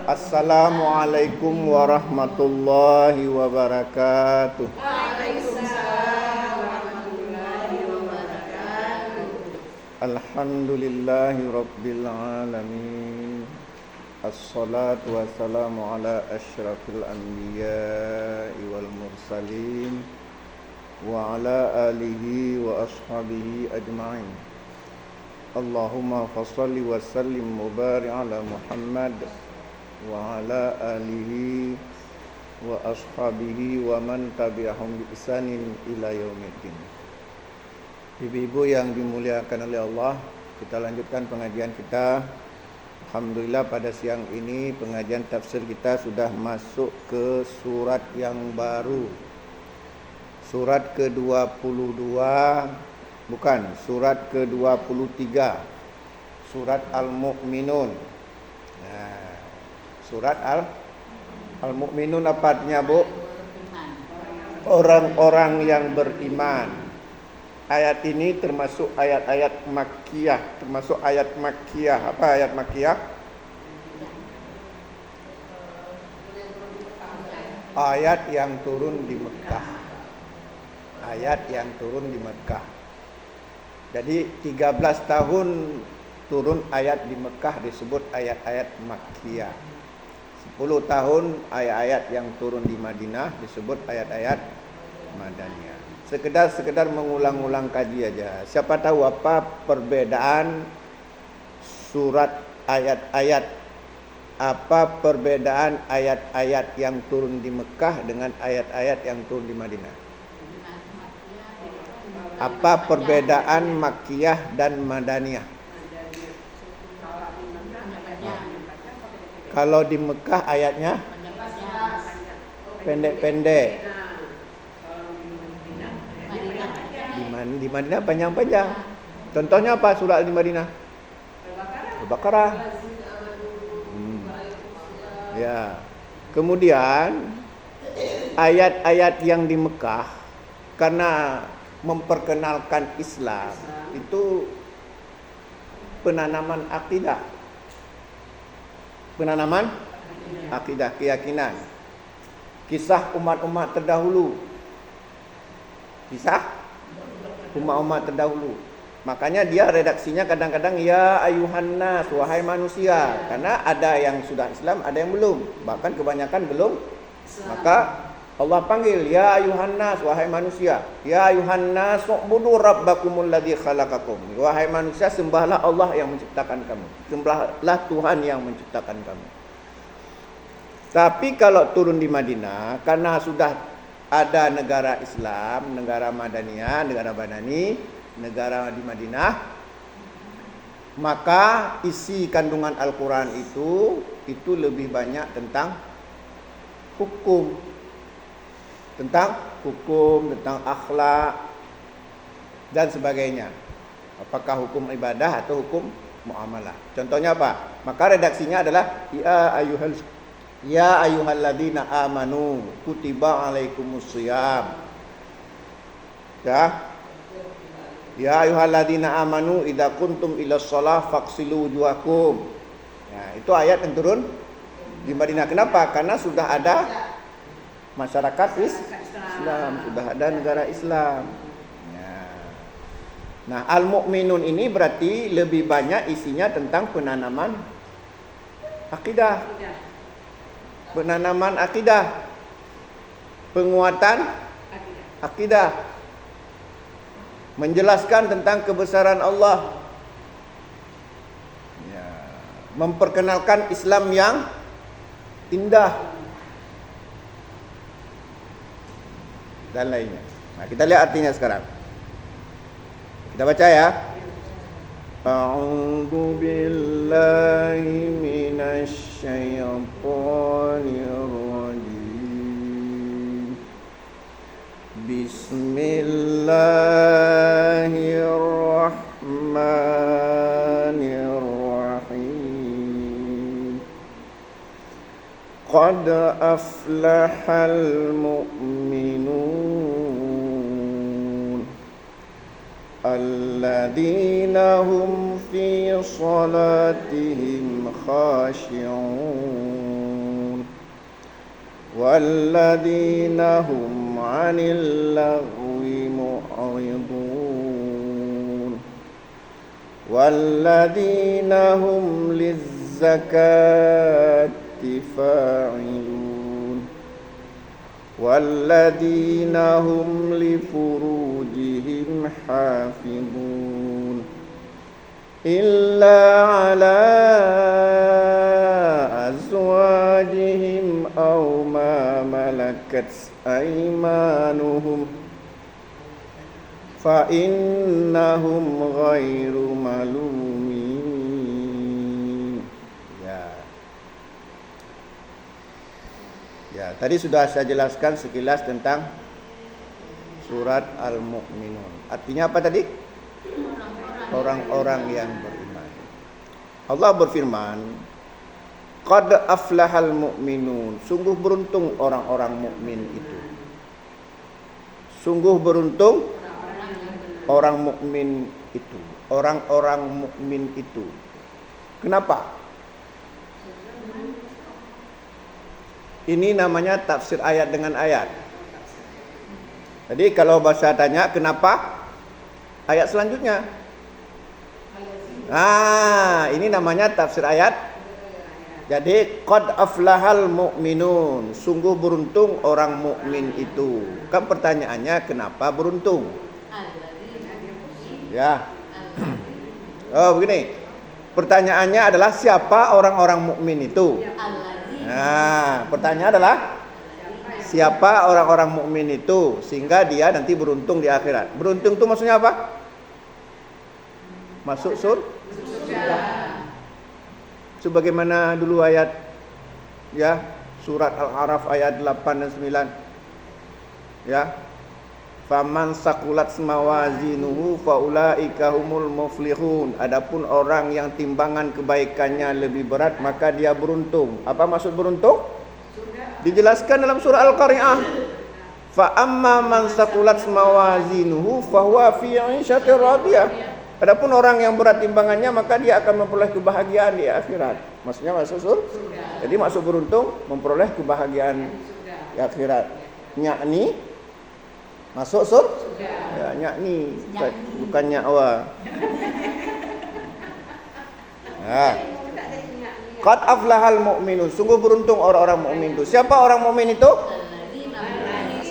Assalamualaikum warahmatullahi wabarakatuh. Waalaikumsalam warahmatullahi wabarakatuh. Alhamdulillahi rabbil alamin. Assalatu wassalamu ala asyrafil anbiya'i wal mursalin wa ala alihi wa ashabihi ajma'in. Allahumma fassalli wa sallim mubarik ala Muhammad wa ala alihi wa ashabihi wa man tabi'ahum bi ihsanin ila yaumiddin. Ibu-ibu yang dimuliakan oleh Allah, kita lanjutkan pengajian kita. Alhamdulillah pada siang ini pengajian tafsir kita sudah masuk ke surat yang baru. Surat ke-22, bukan, surat ke-23. Surat Al-Mu'minun. Nah, surat Al-Mu'minun apa artinya, Bu? Orang-orang yang beriman. Ayat ini termasuk ayat-ayat Makkiyah. Termasuk ayat Makkiyah. Apa ayat Makkiyah? Ayat yang turun di Mekah. Ayat yang turun di Mekah. Jadi 13 tahun turun ayat di Mekah disebut ayat-ayat Makkiyah. 10 tahun ayat-ayat yang turun di Madinah disebut ayat-ayat Madaniyah. Sekedar mengulang-ulang kaji aja. Siapa tahu apa perbedaan surat ayat-ayat, apa perbedaan ayat-ayat yang turun di Mekah dengan ayat-ayat yang turun di Madinah? Apa perbedaan Makkiyah dan Madaniyah? Kalau di Mekah ayatnya pendek-pendek. Di Madinah panjang-panjang. Contohnya apa surah di Madinah? Al-Baqarah. Ya. Kemudian ayat-ayat yang di Mekah karena memperkenalkan Islam itu penanaman akidah. Penanaman akidah, keyakinan. Kisah umat-umat terdahulu. Kisah umat-umat terdahulu. Makanya dia redaksinya kadang-kadang ya ayuhan nas, wahai manusia. Karena ada yang sudah Islam, ada yang belum. Bahkan kebanyakan belum. Maka Allah panggil ya ayuhan nas, wahai manusia. Ya ayuhan nas, u'budu rabbakumul ladzi khalaqakum. Wahai manusia, sembahlah Allah yang menciptakan kamu. Sembahlah Tuhan yang menciptakan kamu. Tapi kalau turun di Madinah, karena sudah ada negara Islam, negara Madaniyah, negara Badani, negara di Madinah, maka isi kandungan Al-Quran itu lebih banyak tentang hukum, tentang akhlak dan sebagainya. Apakah hukum ibadah atau hukum muamalah? Contohnya apa? Maka redaksinya adalah Ya ayyuhalladzina amanu kutiba alaikumusshiyam. Ya ayyuhalladzina amanu idza kuntum ilas shalah faghsilu wujuhakum. Ya, itu ayat yang turun di Madinah. Kenapa? Karena sudah ada masyarakat Islam, sudah ada negara Islam. Ya. Nah, Al-Mu'minun ini berarti lebih banyak isinya tentang penanaman akidah. Penanaman akidah, penguatan akidah, menjelaskan tentang kebesaran Allah, ya, memperkenalkan Islam yang indah dan lainnya. Nah, kita lihat artinya sekarang. Kita baca ya. A'udzu billahi minasy syaithanir rajim. Bismillahirrahmanirrahim. Qad aflahal mu'minun alladzina hum fi salatihim khashi'un walladzina hum 'anil lagwi mu'ridun walladzina hum lizzakati fa'ilun walladzina hum li furujihim hafizun illa ala azwajihim aw ma malakat aymanuhum fa innahum ghairu malumin. Ya, tadi sudah saya jelaskan sekilas tentang surat Al-Mu'minun. Artinya apa tadi? Orang-orang yang beriman. Allah berfirman, qad aflahal mu'minun. Sungguh beruntung orang-orang mukmin itu. Sungguh beruntung orang mukmin itu. Orang-orang mukmin itu. Kenapa? Ini namanya tafsir ayat dengan ayat. Jadi kalau bahasa tanya kenapa? Ayat selanjutnya. Ini namanya tafsir ayat. Jadi qad aflahal mu'minun. Sungguh beruntung orang mukmin itu. Kan pertanyaannya kenapa beruntung? Ya. Oh begini. Pertanyaannya adalah siapa orang-orang mukmin itu? Pertanyaan adalah siapa orang-orang mukmin itu sehingga dia nanti beruntung di akhirat. Beruntung itu maksudnya apa? Masuk surga. Sebagaimana dulu ayat ya, surat Al-A'raf ayat 8 dan 9. Ya. Faman saqulat mawazinuhu faulaika humul muflihun. Adapun orang yang timbangan kebaikannya lebih berat maka dia beruntung. Apa maksud beruntung? Dijelaskan dalam surah Al-Qari'ah. Fa amma man saqulat mawazinuhu fahuwa fi 'ishatir radiyah. Adapun orang yang berat timbangannya maka dia akan memperoleh kebahagiaan di akhirat. Maksudnya masuk surga. Jadi maksud beruntung memperoleh kebahagiaan di akhirat. Yakni masuk surga. Ya, yakni bukan nyakwa. Qad aflahal mu'minun. Sungguh beruntung orang-orang mukmin itu. Siapa orang mukmin itu?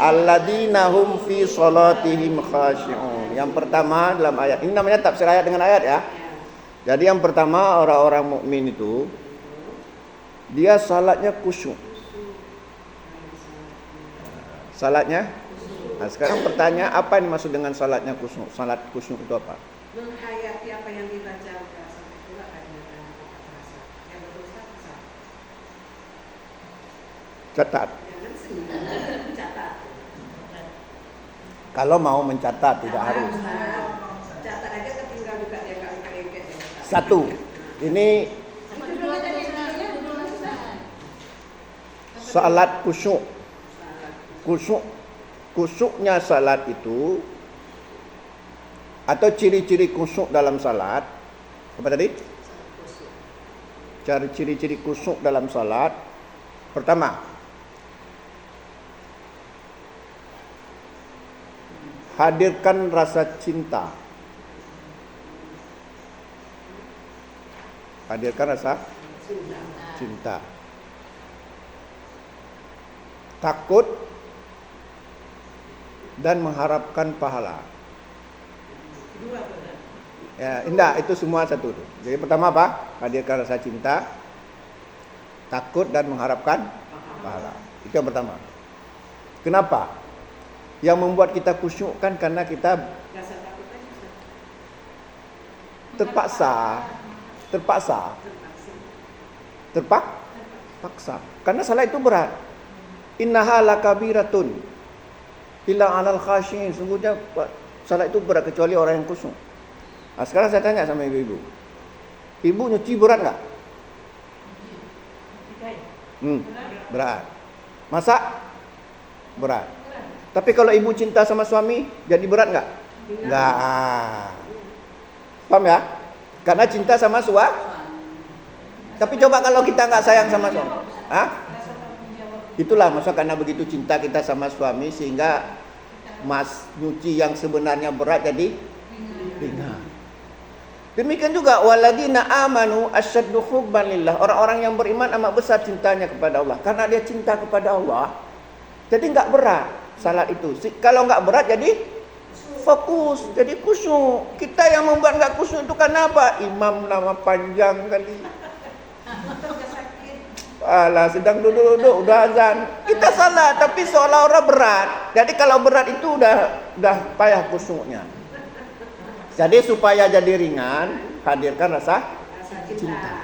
Alladzina hum fi salatihim khashi'un. Yang pertama dalam ayat ini namanya tafsir ayat dengan ayat ya. Jadi yang pertama orang-orang mukmin itu dia salatnya khusyuk. Salatnya. Nah, sekarang pertanyaan apa yang dimaksud dengan salatnya khusyuk? Salat khusyuk itu apa? Menghayati apa yang dibaca sampai itulah kadang-kadang terasa. Yang betul Ustaz. Catat. Jangan senyum. Catat. Kalau mau mencatat tidak harus. Catat aja ketinggal juga dia enggak engket ya. Satu. Ini salat khusyuk. Khusyuknya salat itu atau ciri-ciri khusyuk dalam salat apa tadi? Ciri-ciri khusyuk dalam salat. Pertama, hadirkan rasa cinta. Hadirkan rasa cinta. Takut dan mengharapkan pahala. Ya, indah itu semua satu. Jadi pertama apa? Hadirkan rasa cinta, takut dan mengharapkan pahala. Itu yang pertama. Kenapa? Yang membuat kita khusyuk kan karena kita terpaksa. Karena salah itu berat. Innaha lakabiratun illa 'alal khashiyin. Sungguhnya salat itu berat kecuali orang yang khusyuk. Nah, sekarang saya tanya sama ibu-ibu. Ibu nyuci berat enggak? Berat. Masak? Berat. Tapi kalau ibu cinta sama suami, jadi berat enggak? Enggak. Paham ya? Karena cinta sama suami. Tapi coba kalau kita enggak sayang sama suami. Itulah maksud karena begitu cinta kita sama suami sehingga mas nyuci yang sebenarnya berat jadi ringan. Demikian juga waladina amanu asyaddu hubban lillah. Orang-orang yang beriman amat besar cintanya kepada Allah. Karena dia cinta kepada Allah, jadi enggak berat salat itu. Kalau enggak berat jadi fokus, jadi khusyuk. Kita yang membuat enggak khusyuk itu kenapa? Imam nama panjang kali. Alah, sedang duduk-duduk udah azan. Kita salat tapi seolah-olah berat. Jadi kalau berat itu udah payah khusyuknya. Jadi supaya jadi ringan, hadirkan rasa cinta.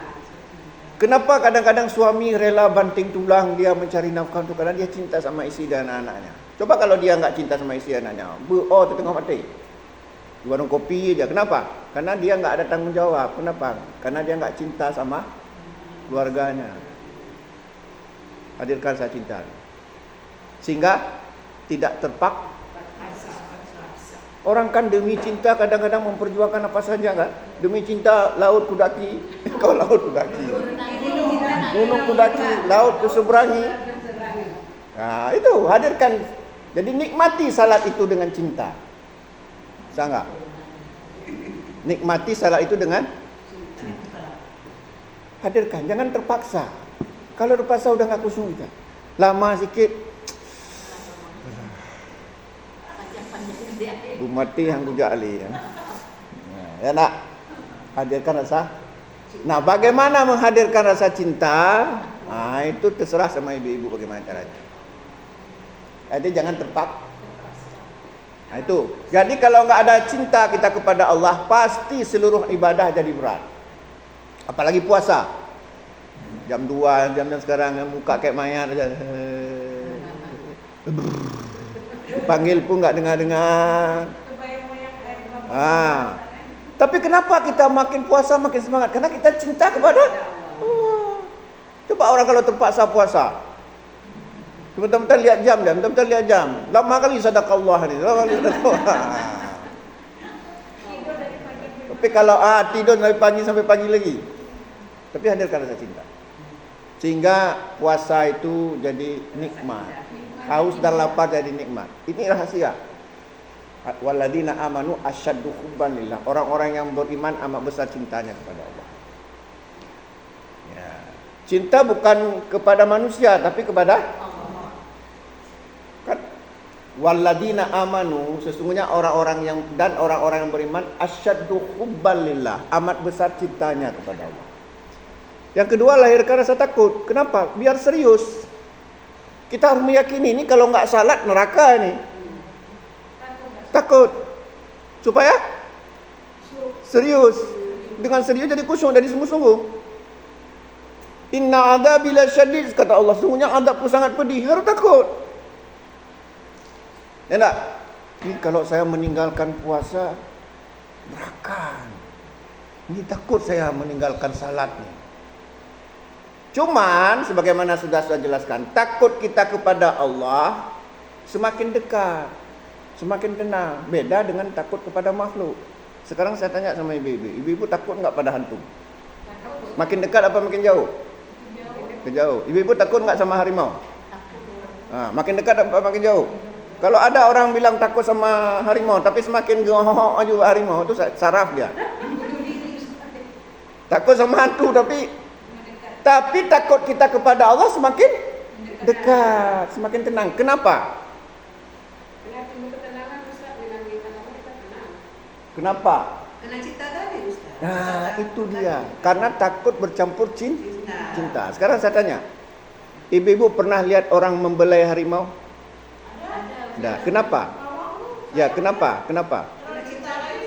Kenapa kadang-kadang suami rela banting tulang dia mencari nafkah untuk karena dia cinta sama istri dan anak-anaknya. Coba kalau dia enggak cinta sama istri dan anaknya, tertengah mati. Di warung kopi aja. Kenapa? Karena dia enggak ada tanggung jawab. Kenapa? Karena dia enggak cinta sama keluarganya. Hadirkan rasa cinta. Sehingga tidak terpak. Orang kan demi cinta kadang-kadang memperjuangkan apa saja kan? Demi cinta laut kudaki, kau laut kudaki. Gunung kudaki, laut kuseberangi. Nah, itu hadirkan. Jadi nikmati salat itu dengan cinta. Bisa enggak? Nikmati salat itu dengan cinta. Hadirkan, jangan terpaksa. Kalau terpaksa udah enggak khusyuk kita. Lama sikit mati yang bujak ali ya. Ya nak hadirkan rasa. Nah, bagaimana menghadirkan rasa cinta? Nah, itu terserah sama ibu-ibu bagaimana caranya. Jadi jangan terpak. Nah, itu. Jadi kalau enggak ada cinta kita kepada Allah, pasti seluruh ibadah jadi berat. Apalagi puasa. Jam 2, jam sekarang muka kayak mayat aja. Panggil pun enggak dengar-dengar. Tapi kenapa kita makin puasa makin semangat? Karena kita cinta kepada Allah. Coba orang kalau terpaksa puasa, betul-betul lihat jam dia, betul-betul lihat jam. Lama kali sedekah ni, lama kali sedekah. Tapi kalau tidur dari pagi sampai pagi lagi. Tapi hadirkan rasa cinta. Sehingga puasa itu jadi nikmat. Haus dan lapar jadi nikmat. Ini rahasia. Waladina amanu asyaddu hubban lillah. Orang-orang yang beriman amat besar cintanya kepada Allah. Ya. Cinta bukan kepada manusia tapi kepada Allah. Kan waladina amanu, sesungguhnya orang-orang yang beriman asyaddu hubban lillah, amat besar cintanya kepada Allah. Yang kedua, lahirkan rasa takut. Kenapa? Biar serius. Kita harus meyakini ini kalau enggak salat neraka ni. Takut. Supaya serius. Dengan serius jadi khusyuk, jadi sungguh-sungguh. Inna adzabi lasyadid, kata Allah, sungguhnya azabku sangat pedih. Harus takut. Ya tak? Ini kalau saya meninggalkan puasa neraka. Ini takut saya meninggalkan salat ni. Cuman sebagaimana sudah saya jelaskan, takut kita kepada Allah semakin dekat, semakin tenang. Beda dengan takut kepada makhluk. Sekarang saya tanya sama ibu-ibu, ibu-ibu takut enggak pada hantu? Makin dekat apa makin jauh? Jauh. Ibu-ibu takut enggak sama harimau? Makin dekat apa makin jauh? Kalau ada orang bilang takut sama harimau tapi semakin jauh juga harimau, itu saraf dia. Takut sama hantu tapi takut kita kepada Allah semakin dekat, semakin tenang. Kenapa? Kenapa? Karena cinta tadi, Ustaz. Nah, itu dia. Karena takut bercampur cinta. Sekarang saya tanya, ibu-ibu pernah lihat orang membelai harimau? Ada. Kenapa? Ya, kenapa?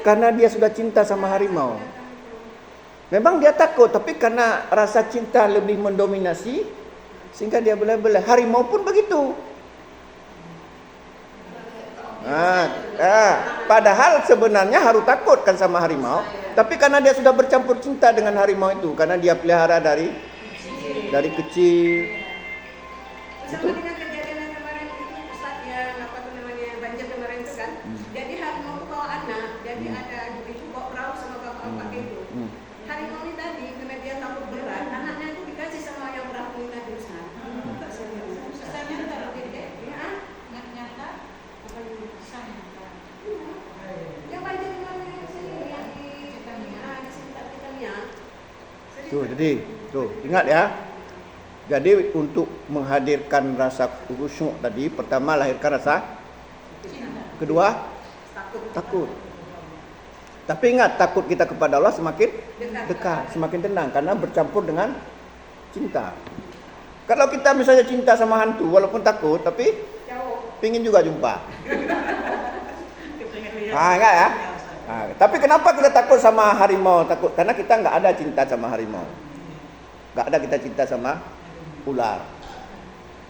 Karena dia sudah cinta sama harimau. Memang dia takut, tapi karena rasa cinta lebih mendominasi sehingga dia belai-belai. Harimau pun begitu. Padahal sebenarnya harus takut kan sama harimau, tapi karena dia sudah bercampur cinta dengan harimau itu, karena dia pelihara dari kecil. Sama dengan kejadian yang kemarin itu, Ustaz, yang banjir kemarin itu kan. Jadi harimau itu bawa anak, jadi ada ibu bawa perahu sama bapak itu. Harimau ini tadi karena dia takut berat, anaknya itu dikasih sama yang perahu ini tadi, Ustaz. Tuh, ingat ya. Jadi untuk menghadirkan rasa khusyuk tadi, pertama lahirkan rasa, kedua takut. Tapi ingat, takut kita kepada Allah semakin dekat, semakin tenang karena bercampur dengan cinta. Kalau kita misalnya cinta sama hantu walaupun takut, tapi pingin juga jumpa. Enggak ya? Tapi kenapa kita takut sama harimau? Takut karena kita nggak ada cinta sama harimau. Nggak ada kita cinta sama ular.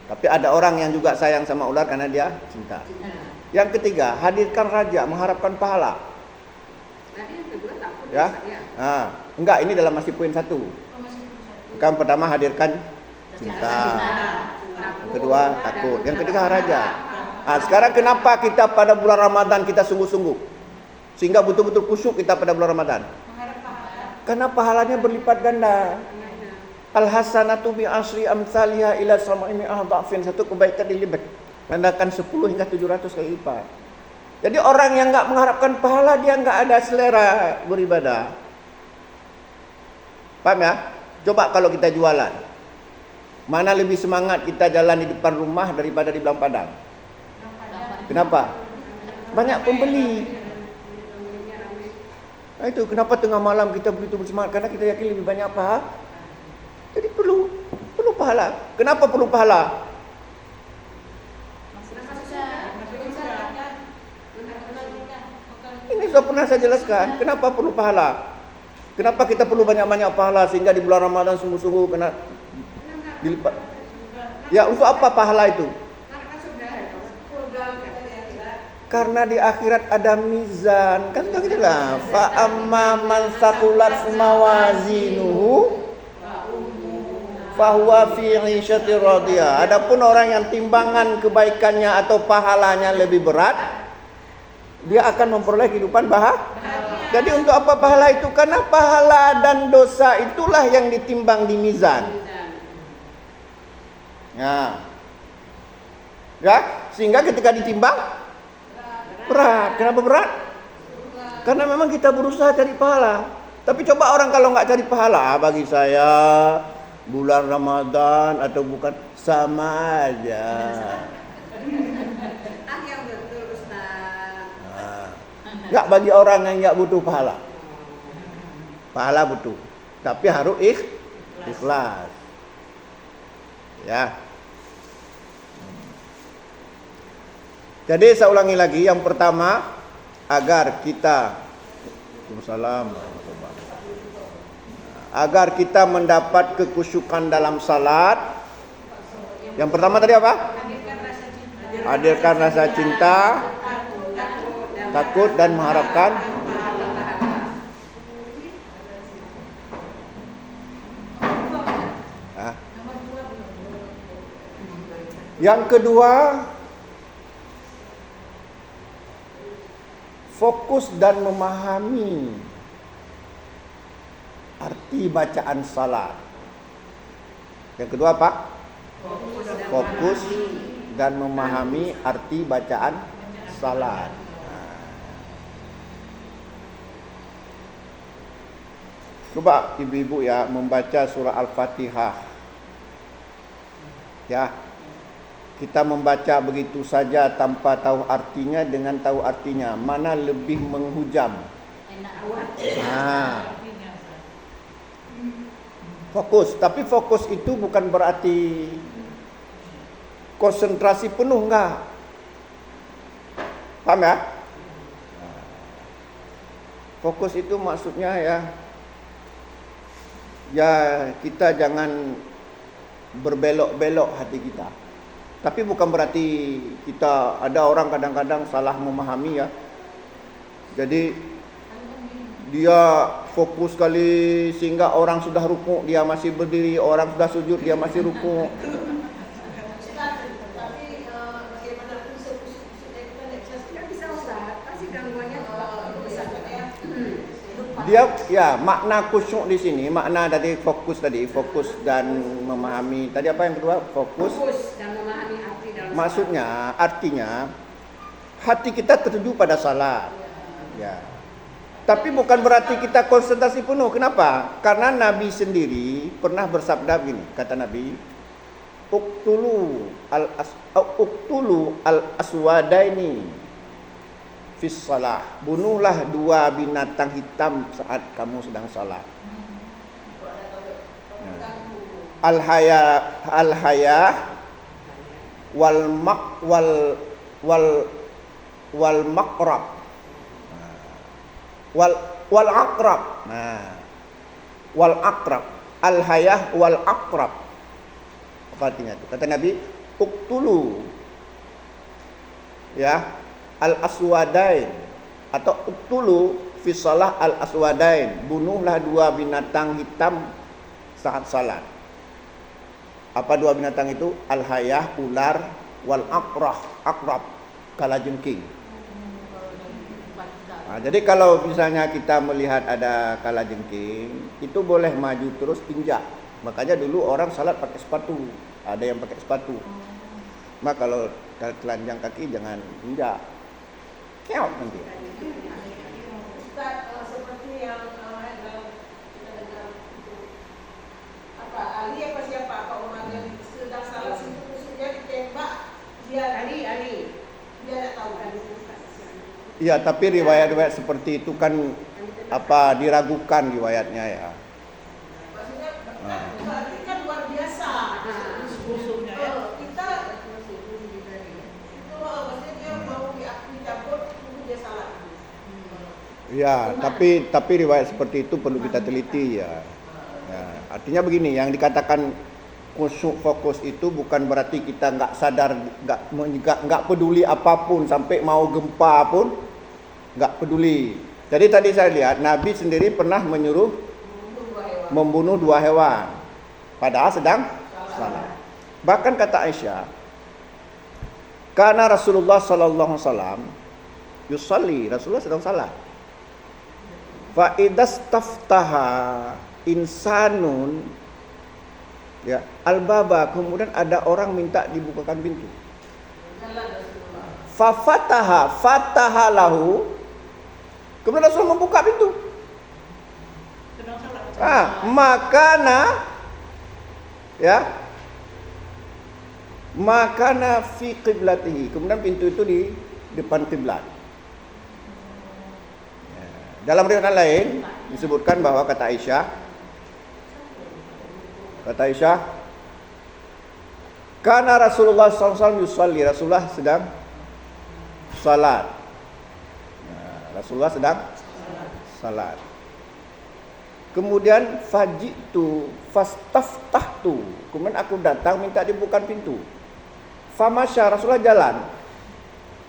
Tapi ada orang yang juga sayang sama ular karena dia cinta. Yang ketiga, hadirkan raja, mengharapkan pahala. Ya? Enggak, ini dalam masih poin 1. Yang pertama hadirkan cinta. Kedua takut. Yang ketiga raja. Sekarang kenapa kita pada bulan Ramadan kita sungguh-sungguh? Sehingga betul-betul khusyuk kita pada bulan Ramadan. Karena pahalanya berlipat ganda. Al-hasanatu bi asri amsalha ila sam'i dhafin. Satu kebaikan dilipat gandakan 10 hingga 700 kali lipat. Jadi orang yang enggak mengharapkan pahala, dia enggak ada selera beribadah. Paham ya? Coba kalau kita jualan. Mana lebih semangat kita jalan di depan rumah daripada di belakang padang? Kenapa? Banyak pembeli. Nah itu kenapa tengah malam kita begitu bersemangat, karena kita yakin lebih banyak pahala. Jadi perlu pahala. Kenapa perlu pahala? Ini sudah pernah saya jelaskan. Kenapa perlu pahala? Kenapa kita perlu banyak-banyak pahala sehingga di bulan Ramadan sungguh-sungguh kena dilipat? Ya untuk apa pahala itu? Karena di akhirat ada mizan. Kan sudah gitu lah. Fa amma man thaqulat mawazinuhu fahuwa fi 'ishatir radiyah. Adapun orang yang timbangan kebaikannya atau pahalanya lebih berat, dia akan memperoleh kehidupan bahagia. Jadi untuk apa pahala itu? Karena pahala dan dosa itulah yang ditimbang di mizan. Ya, sehingga ketika ditimbang berat. Kenapa berat? Karena memang kita berusaha cari pahala. Tapi coba orang kalau nggak cari pahala, bagi saya bulan Ramadan atau bukan sama aja. Yang betul Ustaz. Nggak bagi orang yang nggak butuh pahala. Pahala butuh, tapi harus ikhlas. Ya. Jadi saya ulangi lagi, yang pertama agar kita mendapat kekhusyukan dalam salat. Yang pertama tadi apa? Hadirkan rasa cinta, takut dan mengharapkan. Yang kedua, fokus dan memahami arti bacaan salat. Yang kedua apa? Fokus dan memahami arti bacaan salat. Coba ibu-ibu ya membaca surah Al-Fatihah. Ya. Kita membaca begitu saja tanpa tahu artinya dengan tahu artinya, mana lebih menghujam? Fokus, tapi fokus itu bukan berarti konsentrasi penuh, enggak. Paham ya? Fokus itu maksudnya ya kita jangan berbelok-belok hati kita. Tapi bukan berarti kita, ada orang kadang-kadang salah memahami ya. Jadi dia fokus sekali sehingga orang sudah rukuk dia masih berdiri, orang sudah sujud dia masih rukuk. Dia ya makna khusyuk di sini, makna dari fokus tadi, fokus dan memahami. Tadi apa yang kedua? Fokus dan memahami arti dalam artinya hati kita tertuju pada salat. Ya. Tapi bukan berarti kita konsentrasi penuh. Kenapa? Karena Nabi sendiri pernah bersabda begini, kata Nabi, uktulu al aswadaini fis salah. Bunuhlah dua binatang hitam saat kamu sedang salat. Al haya wal maqrab wal aqrab. Nah, wal aqrab, al hayah wal aqrab. Apa artinya itu? Kata Nabi, uktulu ya al aswadain atau uktulu fi shalah al aswadain. Bunuhlah dua binatang hitam saat salat. Apa dua binatang itu? Al hayah, ular, wal aqrab, kalajengking. Nah, jadi kalau misalnya kita melihat ada kalajengking, itu boleh maju terus injak. Makanya dulu orang salat pakai sepatu, ada yang pakai sepatu. Maka kalau telanjang kaki jangan injak, keok nanti. Ustaz, seperti yang dalam kita dengar itu, apa Ali apa siapa Pak Umar yang sedang salah musuhnya ditembak, dia Ali dia tidak tahu kan. Iya, tapi riwayat-riwayat seperti itu kan apa diragukan riwayatnya ya. Maksudnya berarti kan luar biasa. Musuhnya ya. Kita itu maksudnya dia mau diakui cabut, dia salah. Ya, tapi riwayat seperti itu perlu kita teliti ya. Ya, artinya begini, yang dikatakan khusyuk fokus itu bukan berarti kita nggak sadar, nggak peduli apapun, sampai mau gempa pun nggak peduli. Jadi tadi saya lihat Nabi sendiri pernah menyuruh membunuh dua hewan, padahal sedang salat. Bahkan kata Aisyah, karena Rasulullah sallallahu alaihi wasallam yusalli, Rasulullah sedang salat. Fa idastaftaha insanun ya al-baba, kemudian ada orang minta dibukakan pintu. Fa fataha lahu, kemudian Rasul membuka pintu. Makana ya makana fi qiblatihi, kemudian pintu itu di depan kiblat. Ya. Dalam riwayat lain disebutkan bahwa kata Aisyah, karena Rasulullah SAW yusalli, Rasulullah sedang salat. Rasulullah sedang salat. Kemudian fajitu fastaftahtu, kemudian aku datang minta dibuka pintu. Famasya, Rasulullah jalan.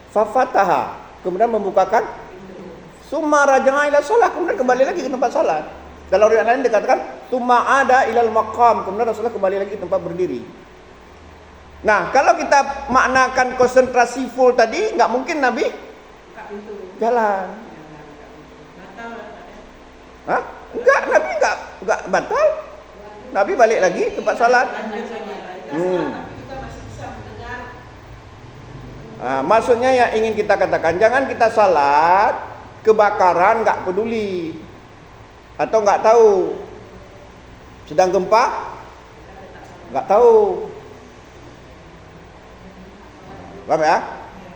Fafataha, kemudian membukakan. Summa raja'a ila shalah, kemudian kembali lagi ke tempat salat. Dalam riwayat lain dikatakan summa ada ilal maqam, kemudian Rasulullah kembali lagi ke tempat berdiri. Nah, kalau kita maknakan konsentrasi full tadi, nggak mungkin Nabi jalan. Hah? Enggak, Nabi enggak batal. Nabi balik lagi ke tempat salat. Maksudnya yang ingin kita katakan, jangan kita salat kebakaran nggak peduli, atau nggak tahu sedang gempa nggak tahu. Paham ya?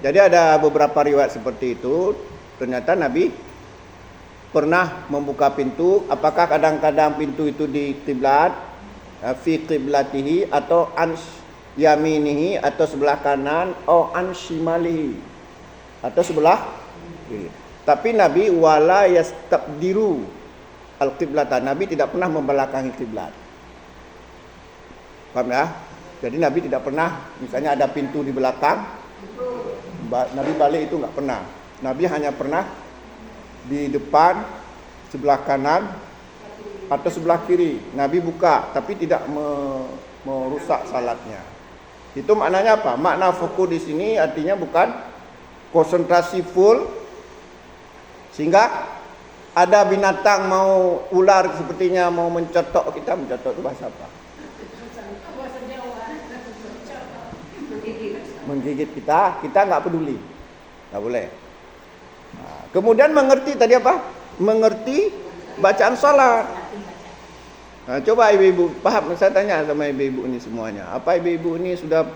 Jadi ada beberapa riwayat seperti itu. Ternyata Nabi pernah membuka pintu. Apakah kadang-kadang pintu itu di kiblat, fi qiblatihi, atau an yaminihi, atau sebelah kanan, atau an shimalihi, atau sebelah kiri. Tapi Nabi wala yastabdiru al-qiblata, Nabi tidak pernah membelakangi kiblat. Paham ya? Jadi Nabi tidak pernah, misalnya ada pintu di belakang, Nabi balik itu nggak pernah. Nabi hanya pernah di depan, sebelah kanan, atau sebelah kiri. Nabi buka, tapi tidak merusak salatnya. Itu maknanya apa? Makna fokus di sini artinya bukan konsentrasi full, sehingga ada binatang mau ular sepertinya mau mencetok kita, mencetok itu bahasa apa? Menggigit kita nggak peduli, nggak boleh. Nah, kemudian mengerti tadi apa? mengerti bacaan salat. Nah, coba ibu-ibu paham, saya tanya sama ibu-ibu ini semuanya. Apa ibu-ibu ini sudah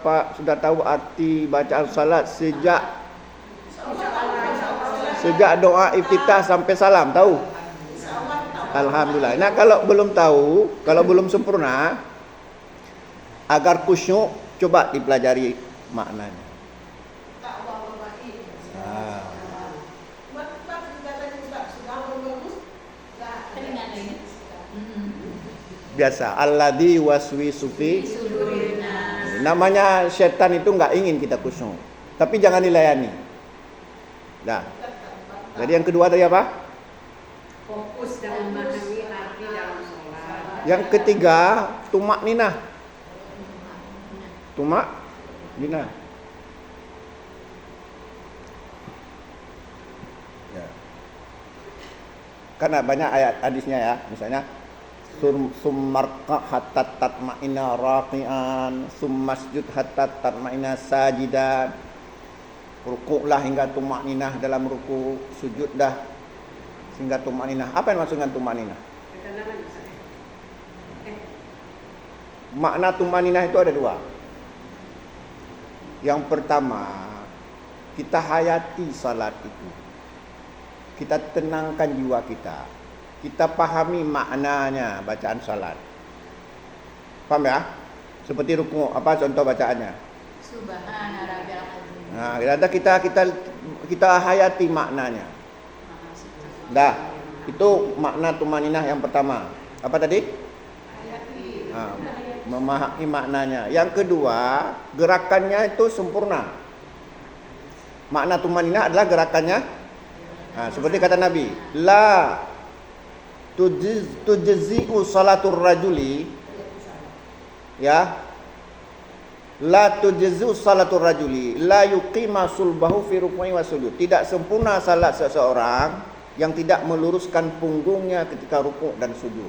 tahu arti bacaan salat sejak doa iftitah sampai salam, tahu? Alhamdulillah. Nah, kalau belum tahu, kalau belum sempurna, agar khusyuk, coba dipelajari maknanya. Biasa, alladzi waswisu fi namanya setan itu enggak ingin kita khusyuk, tapi jangan dilayani. Nah, jadi yang kedua tadi apa? Fokus dan memahami arti dalam sholat. Yang ketiga, tumak ninah. Ya. Karena banyak ayat hadisnya ya, misalnya summarqa hatta tatma'inna raqi'an, summasjud hatta tatma'inna sajidan. Rukuklah hingga tumakninah dalam ruku, sujudlah sehingga tumakninah. Apa yang maksud dengan tumakninah? Ketenangan misalnya. Makna tumakninah itu ada dua. Yang pertama, kita hayati salat itu. Kita tenangkan jiwa kita. Kita pahami maknanya bacaan salat. Paham ya? Seperti ruku, apa contoh bacaannya? Subhana rabbil azim. Nah, kita hayati maknanya. Dah, itu makna tumaninah yang pertama. Apa tadi? Nah, memahami maknanya. Yang kedua, gerakannya itu sempurna. Makna tumaninah adalah gerakannya. Nah, seperti kata Nabi, la tujzi'u salatur rajuli, ya, la tujzi'u salatur rajuli la yuqima sulbahu fi rukui wa sujud. Tidak sempurna salat seseorang yang tidak meluruskan punggungnya ketika rukuk dan sujud.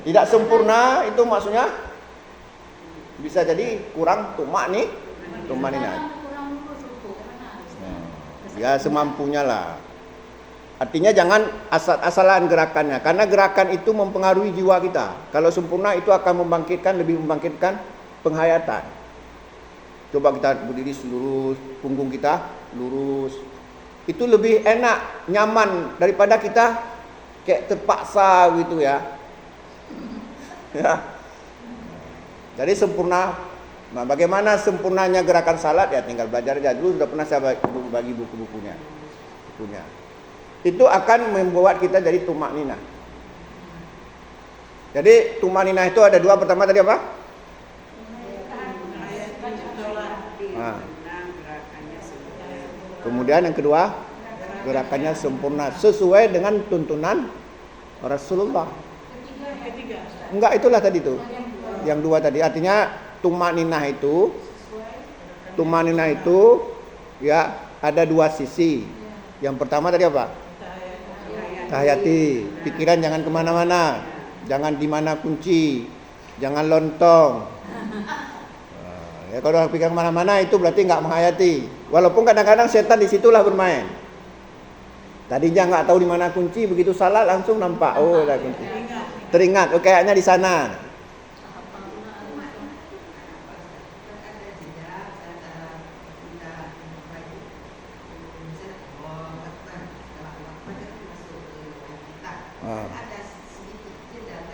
Tidak sempurna itu maksudnya bisa jadi kurang tumakninah. Ya semampunya lah. Artinya jangan asal-asalan gerakannya, karena gerakan itu mempengaruhi jiwa kita. Kalau sempurna itu akan lebih membangkitkan penghayatan. Coba kita berdiri lurus, punggung kita lurus. Itu lebih enak, nyaman daripada kita kayak terpaksa gitu ya. Ya. Jadi sempurna. Nah, bagaimana sempurnanya gerakan salat ya tinggal belajar aja. Dulu sudah pernah saya bagi bukunya. Itu akan membuat kita jadi tumakninah. Jadi tumakninah itu ada dua. Pertama tadi apa? Nah. Kemudian yang kedua, gerakannya sempurna sesuai dengan tuntunan Rasulullah. Enggak, itulah tadi itu. Yang dua tadi artinya tumakninah itu ya ada dua sisi. Yang pertama tadi apa? Tahayati, pikiran jangan kemana-mana, jangan di mana kunci, jangan lontong. Ya kalau pikiran kemana-mana itu berarti nggak menghayati. Walaupun kadang-kadang setan disitulah bermain. Tadinya nggak tahu di mana kunci, begitu salat langsung nampak, oh ada kunci. Teringat, oh kayaknya di sana.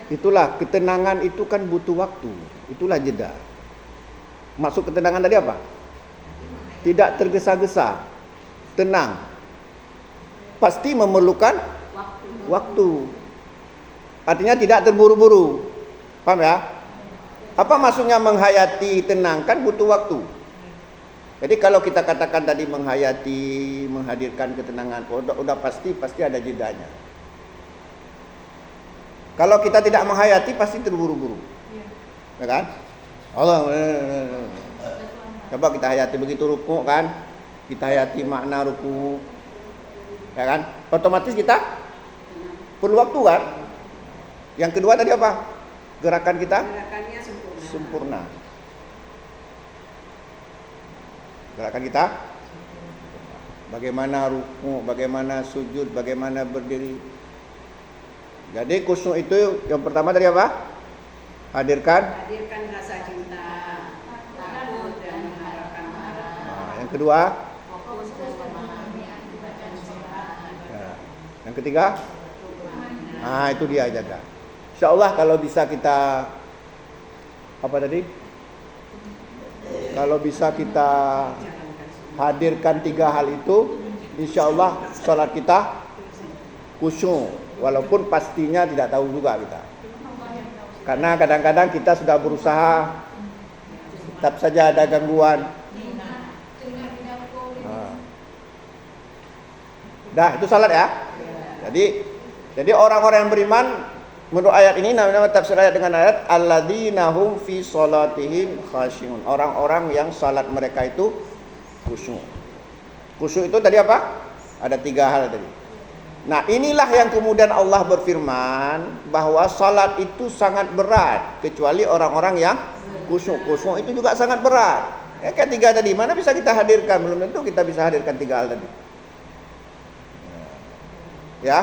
Itulah ketenangan itu kan butuh waktu. Itulah jeda. Maksud ketenangan tadi apa? Tidak tergesa-gesa, tenang. Pasti memerlukan waktu. Artinya tidak terburu-buru. Paham ya? Apa maksudnya menghayati tenang? Kan butuh waktu. Jadi kalau kita katakan tadi menghayati, menghadirkan ketenangan, udah pasti ada jedanya. Kalau kita tidak menghayati pasti terburu-buru. Ya kan? Allah. Coba kita hayati begitu ruku kan? Kita hayati makna ruku. Ya kan? Otomatis kita perlu waktu kan? Yang kedua tadi apa? Gerakan kita Gerakannya sempurna. Gerakan kita. bagaimana ruku, bagaimana sujud, bagaimana berdiri. Jadi khusyuk itu yang pertama tadi apa? Hadirkan. Hadirkan rasa cinta, takut dan mengharapkan pahala. Nah, yang kedua, Fokus dan memahami arti bacaan Al-Quran. ya. Yang ketiga, nah itu dia jaga. Insya Allah kalau bisa kita apa tadi? Kalau bisa kita hadirkan 3 hal itu, insya Allah salat kita khusyuk. Walaupun pastinya tidak tahu juga kita. Karena kadang-kadang kita sudah berusaha, tetap saja ada gangguan. Dah itu salat ya. Jadi orang-orang yang beriman menurut ayat ini namanya tafsir ayat dengan ayat alladzina hum fi sholatihim khashi'un. Orang-orang yang salat mereka itu khusyuk. Khusyuk itu tadi apa? Ada 3 hal tadi. Nah, inilah yang kemudian Allah berfirman bahwa salat itu sangat berat kecuali orang-orang yang khusyuk. Khusyuk itu juga sangat berat. Ya, ketiga tadi mana bisa kita hadirkan? Belum tentu kita bisa hadirkan 3 hal tadi. Ya.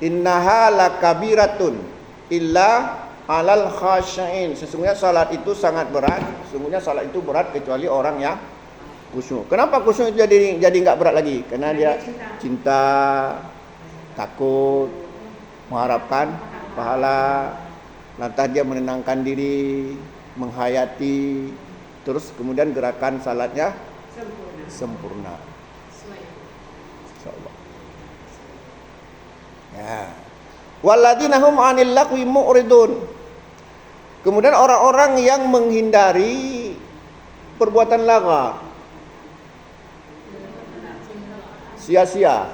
Innaha lakabiratun illa alal khasyain. Sesungguhnya salat itu sangat berat. Sesungguhnya salat itu berat kecuali orang yang khusyuk. Kenapa khusyuk itu jadi enggak berat lagi? Karena dia cinta, takut, mengharapkan pahala, lantas dia menenangkan diri, menghayati, terus kemudian gerakan salatnya sempurna. Insyaallah. Ya. Walladzina hum 'anil lagwi mu'ridun. Kemudian orang-orang yang menghindari perbuatan lagha. Sia-sia.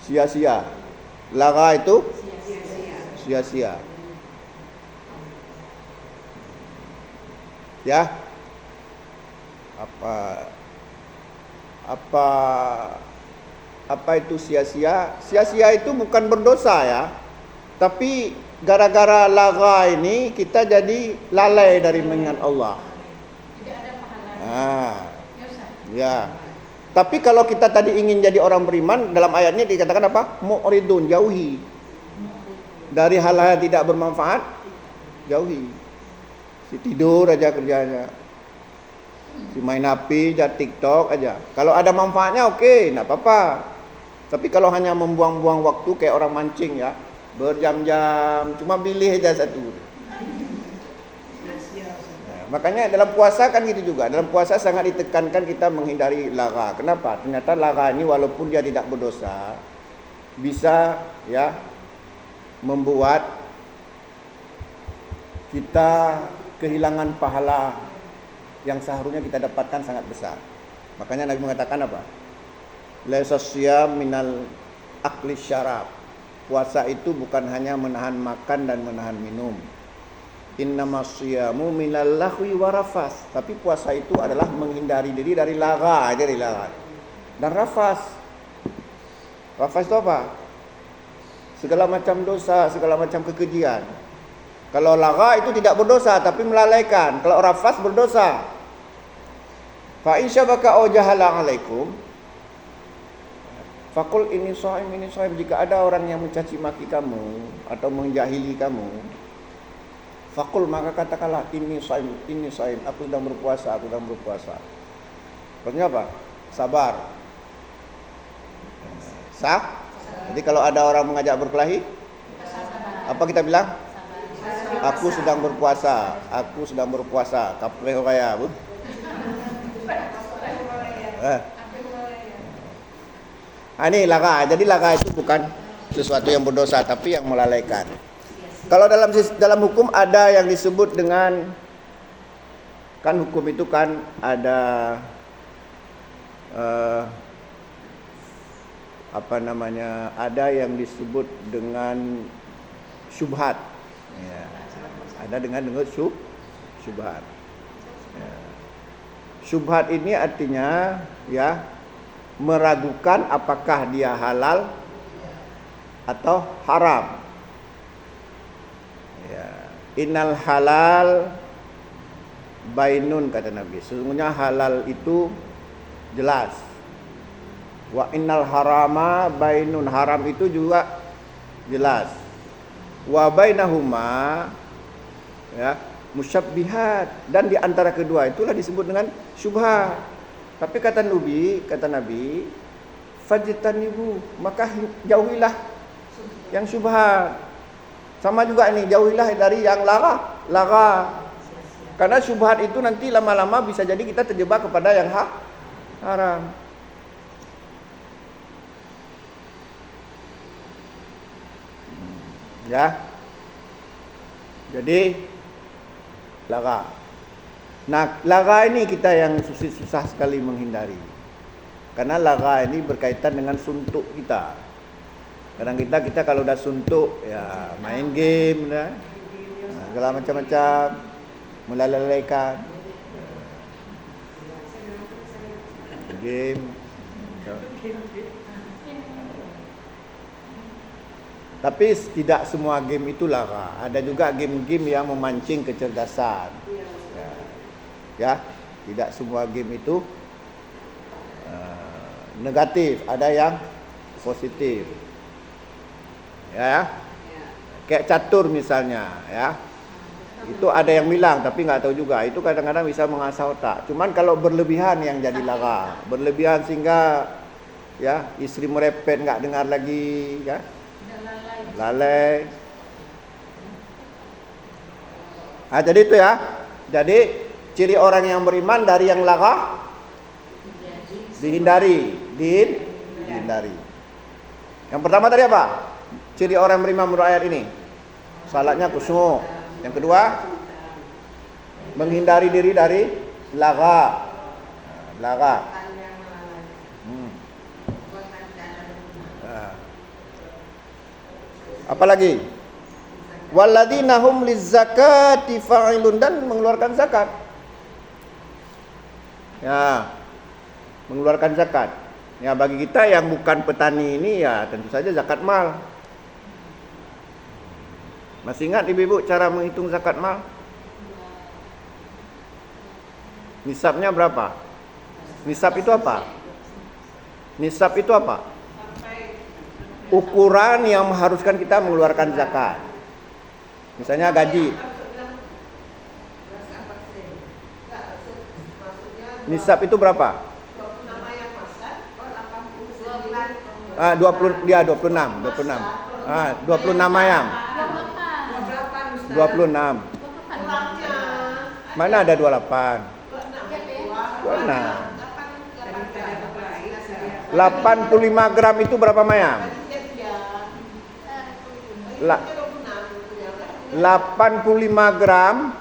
Sia-sia. Lagha itu sia-sia. Ya. Apa itu sia-sia? Sia-sia itu bukan berdosa ya. Tapi gara-gara lagha ini kita jadi lalai dari mengingat Allah. Tidak ada pahala. Ah, Ya Ustaz. ya. Tapi kalau kita tadi ingin jadi orang beriman, dalam ayatnya dikatakan apa? Mu'ridun, jauhi. Dari hal-hal yang tidak bermanfaat, jauhi. Si tidur aja kerjanya. Si main HP, aja TikTok aja. Kalau ada manfaatnya oke, enggak apa-apa. Tapi kalau hanya membuang-buang waktu kayak orang mancing ya, berjam-jam, cuma pilih aja satu. Nah, makanya dalam puasa kan gitu juga. Dalam puasa sangat ditekankan kita menghindari lagha. Kenapa? Ternyata lagha ini walaupun dia tidak berdosa, bisa ya membuat kita kehilangan pahala yang seharusnya kita dapatkan sangat besar. Makanya Nabi mengatakan apa? Laisa siyam minal akli syarab. Puasa itu bukan hanya menahan makan dan menahan minum. Innamas siyamu minal lahwi warafas. Tapi puasa itu adalah menghindari diri dari lagha, dan rafas. Rafas itu apa? Segala macam dosa, segala macam kekejian. Kalau lagha itu tidak berdosa tapi melalaikan. Kalau rafas berdosa. Fa in syabaka aw jahala alaikum faqul ini shaim. Jika ada orang yang mencaci maki kamu atau menjahili kamu, faqul maka katakanlah ini shaim, aku sedang berpuasa. Maksudnya apa? Sabar. Sah? Jadi kalau ada orang mengajak berkelahi, apa kita bilang? Aku sedang berpuasa. Kapleh raya, Bu. Ini lagha. Jadi lagha itu bukan sesuatu yang berdosa tapi yang melalaikan. Kalau dalam hukum ada yang disebut dengan, kan hukum itu kan ada ada yang disebut dengan syubhat. Ya. Ada dengan syubhat. Ya. Syubhat ini artinya ya meragukan apakah dia halal atau haram. Ya. Innal halal bainun kata Nabi. Sesungguhnya halal itu jelas. Wa innal harama bainun, haram itu juga jelas. Wa bainahuma ya musyabbihat, dan di antara kedua itulah disebut dengan syubhat. Tapi kata Nabi, fajtanibu, maka jauhilah yang syubhat. Sama juga ini, jauhilah dari yang lara. Karena syubhat itu nanti lama-lama bisa jadi kita terjebak kepada yang haram. Ya. Jadi lara. Nah, lara ini kita yang susah sekali menghindari. Karena lara ini berkaitan dengan suntuk kita. Kadang kita kalau udah suntuk ya main game ya. Segala macam-macam, melalaikan game. Tapi tidak semua game itu lara. Ada juga game-game yang memancing kecerdasan. Ya, tidak semua game itu negatif. Ada yang positif. Ya, kayak catur misalnya. Ya, itu ada yang bilang, tapi nggak tahu juga. Itu kadang-kadang bisa mengasah otak. Cuman kalau berlebihan yang jadi lara. Berlebihan sehingga ya istri merepet nggak dengar lagi. Ya. Lalai. Nah, jadi itu ya. Jadi ciri orang yang beriman dari yang lara dihindari. Yang pertama tadi apa? Ciri orang yang beriman menurut ayat ini. Salatnya khusyuk. Yang kedua, menghindari diri dari lara. Apalagi walladzina hum lizzakati fa'ilun, dan mengeluarkan zakat. Ya, mengeluarkan zakat. Ya, bagi kita yang bukan petani ini ya tentu saja zakat mal. Masih ingat ibu-ibu cara menghitung zakat mal? Nisabnya berapa? Nisab itu apa? Ukuran yang mengharuskan kita mengeluarkan zakat. Misalnya gaji. Nisab itu berapa? 26. 26 ayam. 26. Mana ada 28? 26. 85 gram itu berapa mayam? 85 gram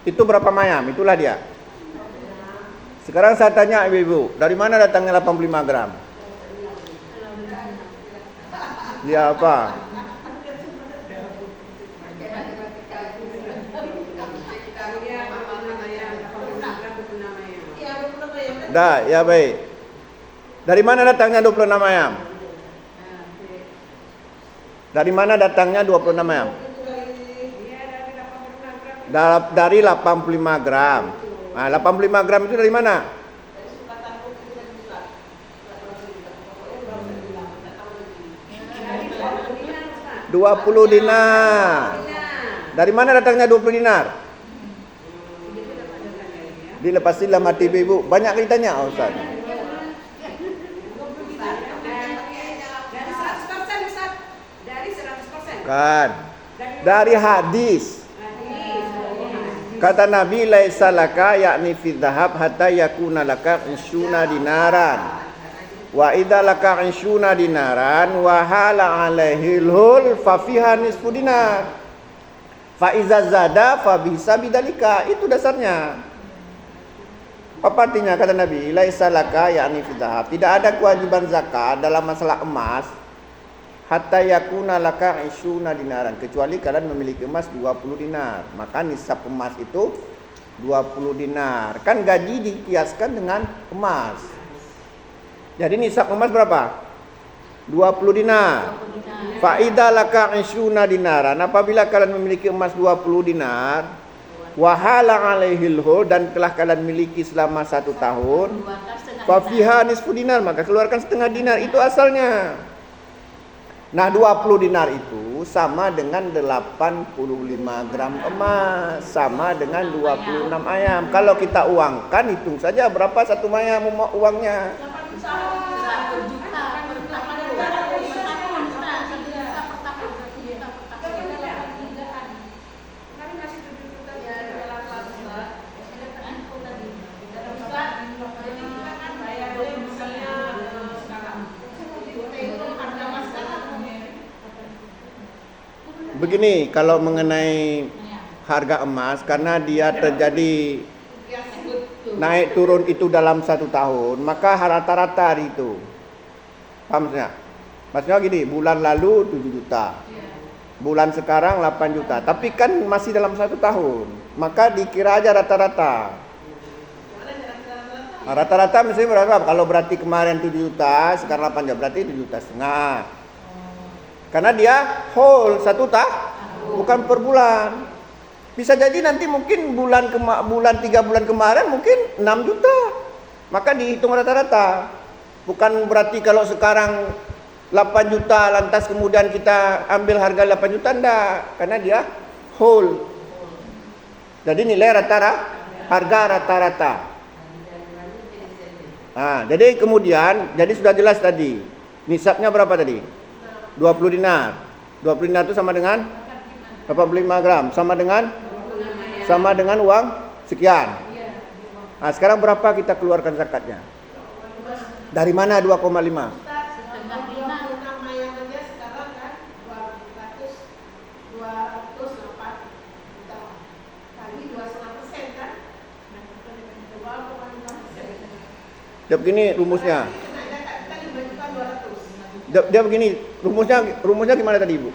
itu berapa mayam? Itulah dia. Sekarang saya tanya ibu-ibu, dari mana datangnya 85 gram? Dia apa? Dah, ya baik. Dari mana datangnya 26 ayam? Dari mana datangnya 26 ayam? Dari 85 gram. Nah, 85 gram itu dari mana? 20 dinar. Dari mana datangnya 20 dinar? Dilepasin lah mati ibu. Banyak ceritanya, Ustaz. Kan. Dari hadis. Kata Nabi, laisa laka yakni fi dhahab hatta yakuna laka 20 dinaran. Wa idza laka 20 dinaran wa hala alaihi hul fa fiha nisfu dinar. Fa iza zada fa bisa bidalika. Itu dasarnya. Apa artinya kata Nabi? Laisa laka yakni fi dhahab. Tidak ada kewajiban zakat dalam masalah emas hatta yakuna laka 20 dinaran, kecuali kalian memiliki emas 20 dinar. Maka nisab emas itu 20 dinar. Kan gaji dikiaskan dengan emas. Jadi nisab emas berapa? 20 dinar. Fa idza laka 20 dinaran, apabila kalian memiliki emas 20 dinar, Wahala alaihil hul, dan telah kalian miliki selama 1 tahun. Fafiha nisfu dinar, maka keluarkan setengah dinar. Itu asalnya. Nah 20 dinar itu sama dengan 85 gram emas, sama dengan 26 ayam. Kalau kita uangkan, hitung saja berapa satu ayam uangnya. 1 juta per tahun. 1 juta per tahun. 1 juta per tahun. Kami masih 7 juta ya, 8 juta. Jadi kita kan bayar misalnya sekarang. Itu harga emas sekarang. Begini, kalau mengenai harga emas, karena dia terjadi naik turun itu dalam 1 tahun, maka rata-rata itu. Paham maksudnya? Maksudnya gini, bulan lalu 7 juta. Bulan sekarang 8 juta. Tapi kan masih dalam 1 tahun. Maka dikira aja rata-rata. Nah, rata-rata misalnya berapa? Kalau berarti kemarin 7 juta, sekarang 8 juta, berarti 7,5 juta. Karena dia whole 1 tahun, bukan per bulan. Bisa jadi nanti mungkin bulan 3 bulan kemarin mungkin 6 juta. Maka dihitung rata-rata. Bukan berarti kalau sekarang 8 juta lantas kemudian kita ambil harga 8 juta, enggak. Karena dia whole. Jadi nilai harga rata-rata. Nah, jadi kemudian sudah jelas tadi. Nisabnya berapa tadi? 20 dinar. 20 dinar itu sama dengan 85 gram, sama dengan uang sekian. Nah, sekarang berapa kita keluarkan zakatnya? Dari mana 2,5? Setengah dinar. Nama yang aja sekarang kan 208 juta. Kali 2,5% kan? 2,5%. Dia begini rumusnya. Kita diberikan 200. Dia begini rumusnya gimana tadi Ibu?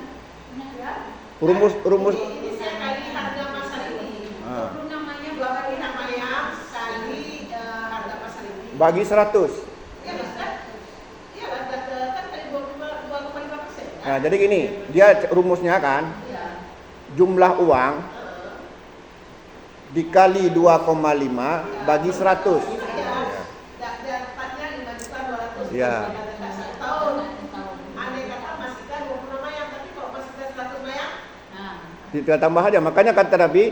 Rumus Ini saya kali harga pasar ini. Itu namanya 2 kali namanya kali harga pasar ini. bagi 100. Iya kan? Iya kan kali 2,5%. Nah, jadi gini, dia rumusnya kan Iya. jumlah uang dikali 2,5 bagi 100. Dapatnya 5.200.000. Iya. Tahun. Andai kata masih kan 20 mayang, tapi kalau masih 100 mayang, Kita tambah aja. Makanya kata Nabi,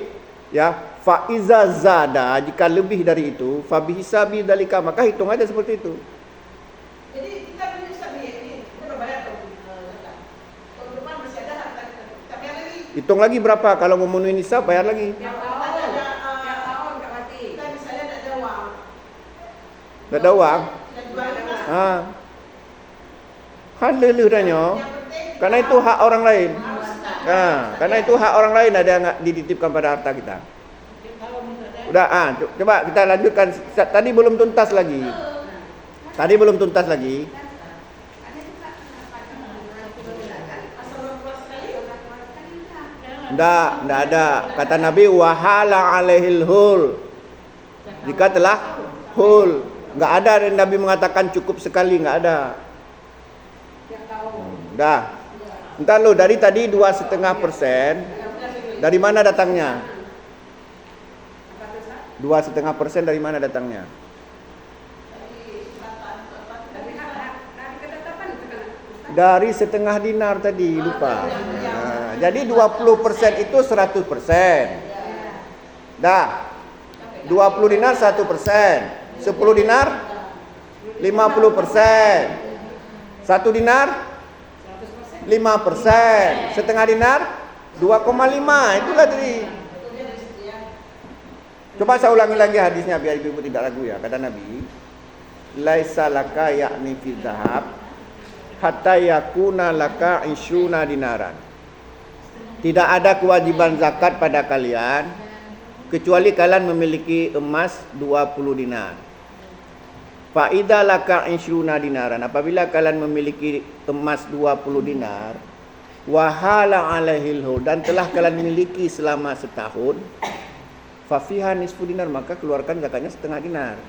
ya, fa iza zada, jika lebih dari itu, fa bihisabi dalika, maka hitung aja seperti itu. jadi kita bisa ini, kita berbayar tahun depan masih ada harga kita bayar lagi. Hitung lagi berapa, kalau memenuhi nisab bayar lagi. Tiap tahun nggak mati. Kita misalnya tidak ada uang. Enggak ada uang. Dan jual emas. Kan leleh danya. Yang penting Karena itu hak orang lain. harus Karena itu hak orang lain, ada yang nggak dititipkan pada harta kita. Udah, coba kita lanjutkan. Tadi belum tuntas lagi. Enggak ada. Kata Nabi, wahala alaihil hul. Jika telah hul. Enggak ada Nabi mengatakan cukup sekali, enggak ada. Dah. Entar lo dari tadi 2,5%. Dari mana datangnya? 2,5% dari mana datangnya? Dari setengah dinar tadi, lupa. Nah, jadi 20% itu 100%. Dah. 20 dinar 1%. 10 dinar 50%. 1 dinar 5%. Setengah dinar 2,5. Itulah tadi. Coba saya ulangi lagi hadisnya biar ibu tidak ragu ya. Kata Nabi, laisa laka yakni fi dhahab hatta yakuna laka 20 dinaran. Tidak ada kewajiban zakat pada kalian kecuali kalian memiliki emas 20 dinar. Fa idza laka 20 dinaran, apabila kalian memiliki emas 20 dinar, wa hala alaihil hul, dan telah kalian miliki selama setahun, fa fiha nisfu dinar, maka keluarkan zakatnya setengah dinar.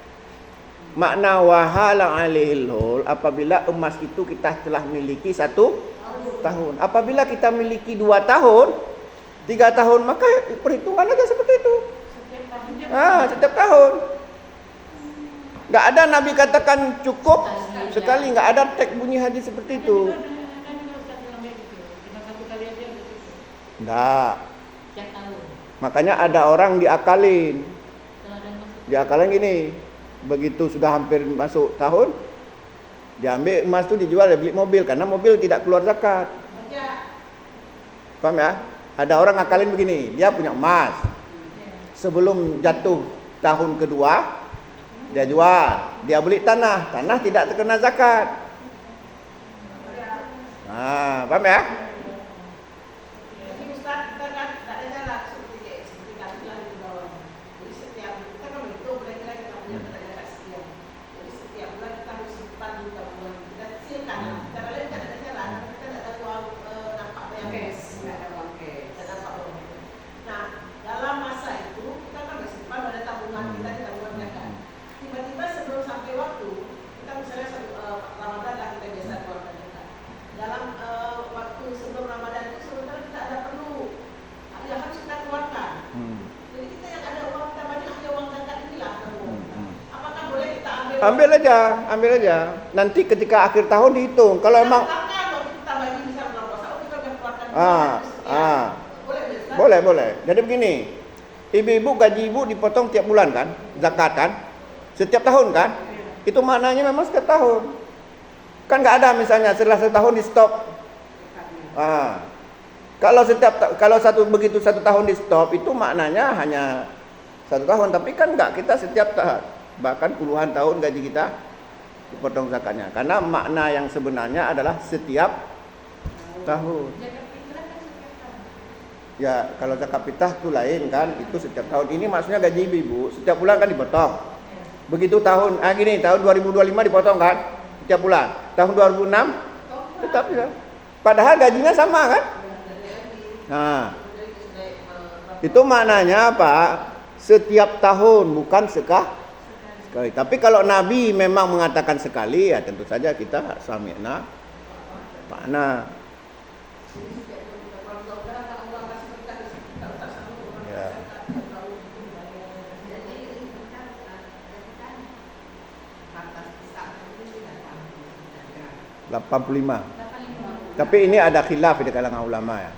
Makna wa hala alaihil hul, apabila emas itu kita telah miliki 1 tahun. Apabila kita miliki 2 tahun, 3 tahun, maka perhitungan aja seperti itu. Setiap tahunnya. Setiap tahun. Nggak ada Nabi katakan cukup sekali, nggak ada teks bunyi hadis seperti itu. Nggak. Setiap tahun. Makanya ada orang diakalin. Kalau ada masuk. Diakalin gini, begitu sudah hampir masuk tahun, diambil emas itu dijual, dia beli mobil, karena mobil tidak keluar zakat. Paham ya? Ada orang ngakalin begini, dia punya emas. Sebelum jatuh tahun kedua, dia jual, dia beli tanah tidak terkena zakat. Paham ya? Jadi Ustaz, kita kan tak ada jalan seperti katalah di bawah. Jadi setiap kita kan begitu kira-kira kita punya pertanyaan sekian. Jadi setiap bulan kita harus simpan di tabungan kita kecilkan. Cara lain tak ada jalan, kita tak ada uang nampak yang Cash, nggak ada uang cash. tak nampak uang. Nah, dalam masa itu kita kan bersimpan pada tabungan kita di tabungan zakat. Tiba-tiba sebelum sampai waktu kita misalnya Ramadan lah kita biasa keluarkan zakat. Dalam waktu sebelum Ramadan itu sebenarnya kita ada perlu yang harus kita keluarkan. Jadi kita yang ada uang kita banyak ada uang zakat inilah. Apakah boleh kita ambil? Ambil aja. Nanti ketika akhir tahun dihitung. Kalau emang Waktu kita bagi bisa bulan puasa, kita akan keluarkan. boleh. Jadi begini, ibu-ibu gaji ibu dipotong tiap bulan kan, zakat kan, setiap tahun kan, itu maknanya memang setiap tahun. Kan nggak ada misalnya setelah setahun di stop. Kalau begitu satu tahun di stop itu maknanya hanya 1 tahun, tapi kan nggak, kita setiap tahun, bahkan puluhan tahun gaji kita dipotong zakatnya. Karena makna yang sebenarnya adalah setiap tahun. Zakat fitrah kan setiap tahun. Ya, kalau zakat fitrah itu lain kan, itu setiap tahun. Ini maksudnya gaji ibu setiap bulan kan dipotong. Begitu tahun tahun 2025 dipotong kan setiap bulan. Tahun 2006 tetap ya. Padahal gajinya sama kan? Nah, itu maknanya apa? Setiap tahun, bukan sekali. Tapi kalau Nabi memang mengatakan sekali, ya tentu saja kita sami'na ta'na. Ya. 85. Tapi ini ada khilaf di kalangan ulama ya.